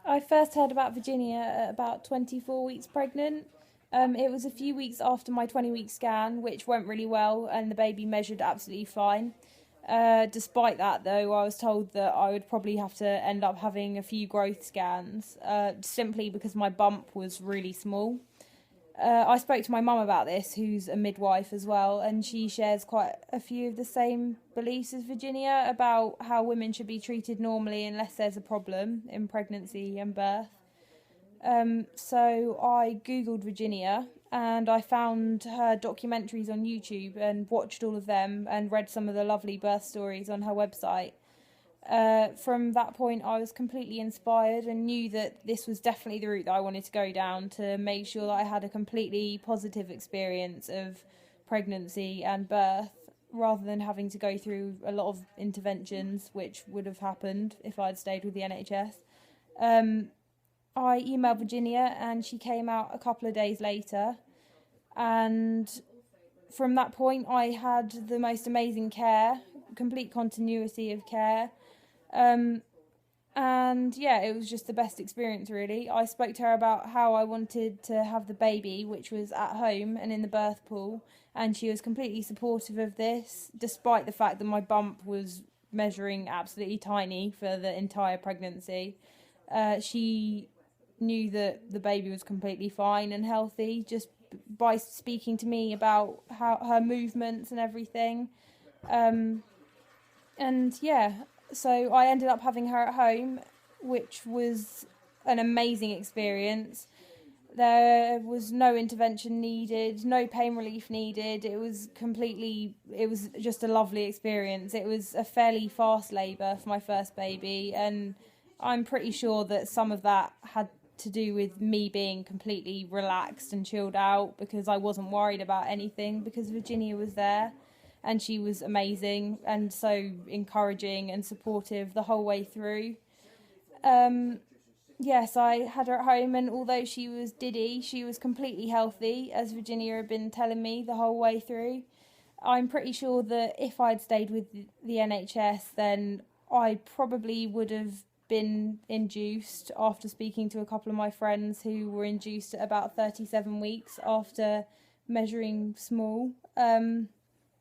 I first heard about Virginia at about 24 weeks pregnant. It was a few weeks after my 20-week scan, which went really well, and the baby measured absolutely fine. Despite that, though, I was told that I would probably have to end up having a few growth scans, simply because my bump was really small. I spoke to my mum about this, who's a midwife as well, and she shares quite a few of the same beliefs as Virginia about how women should be treated normally unless there's a problem in pregnancy and birth. So I googled Virginia and I found her documentaries on YouTube and watched all of them and read some of the lovely birth stories on her website. From that point, I was completely inspired and knew that this was definitely the route that I wanted to go down to make sure that I had a completely positive experience of pregnancy and birth rather than having to go through a lot of interventions, which would have happened if I'd stayed with the NHS. Um, I emailed Virginia and she came out a couple of days later. And from that point, I had the most amazing care, complete continuity of care. Um, and yeah, it was just the best experience, really. I spoke to her about how I wanted to have the baby, which was at home and in the birth pool. And she was completely supportive of this, despite the fact that my bump was measuring absolutely tiny for the entire pregnancy. She knew that the baby was completely fine and healthy just by speaking to me about how her movements and everything. Um, and yeah, so I ended up having her at home, which was an amazing experience. There was no intervention needed, no pain relief needed. It was just a lovely experience. It was a fairly fast labour for my first baby, and I'm pretty sure that some of that had to do with me being completely relaxed and chilled out because I wasn't worried about anything because Virginia was there and she was amazing and so encouraging and supportive the whole way through. Um, yes, I had her at home, and although she was diddy, she was completely healthy, as Virginia had been telling me the whole way through. I'm pretty sure that if I'd stayed with the NHS, then I probably would have been induced after speaking to a couple of my friends who were induced at about 37 weeks after measuring small.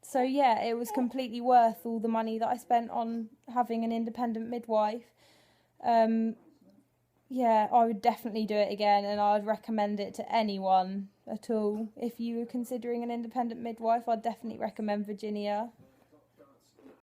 So yeah, it was completely worth all the money that I spent on having an independent midwife. Um, yeah, I would definitely do it again, and I would recommend it to anyone at all. If you were considering an independent midwife, I'd definitely recommend Virginia.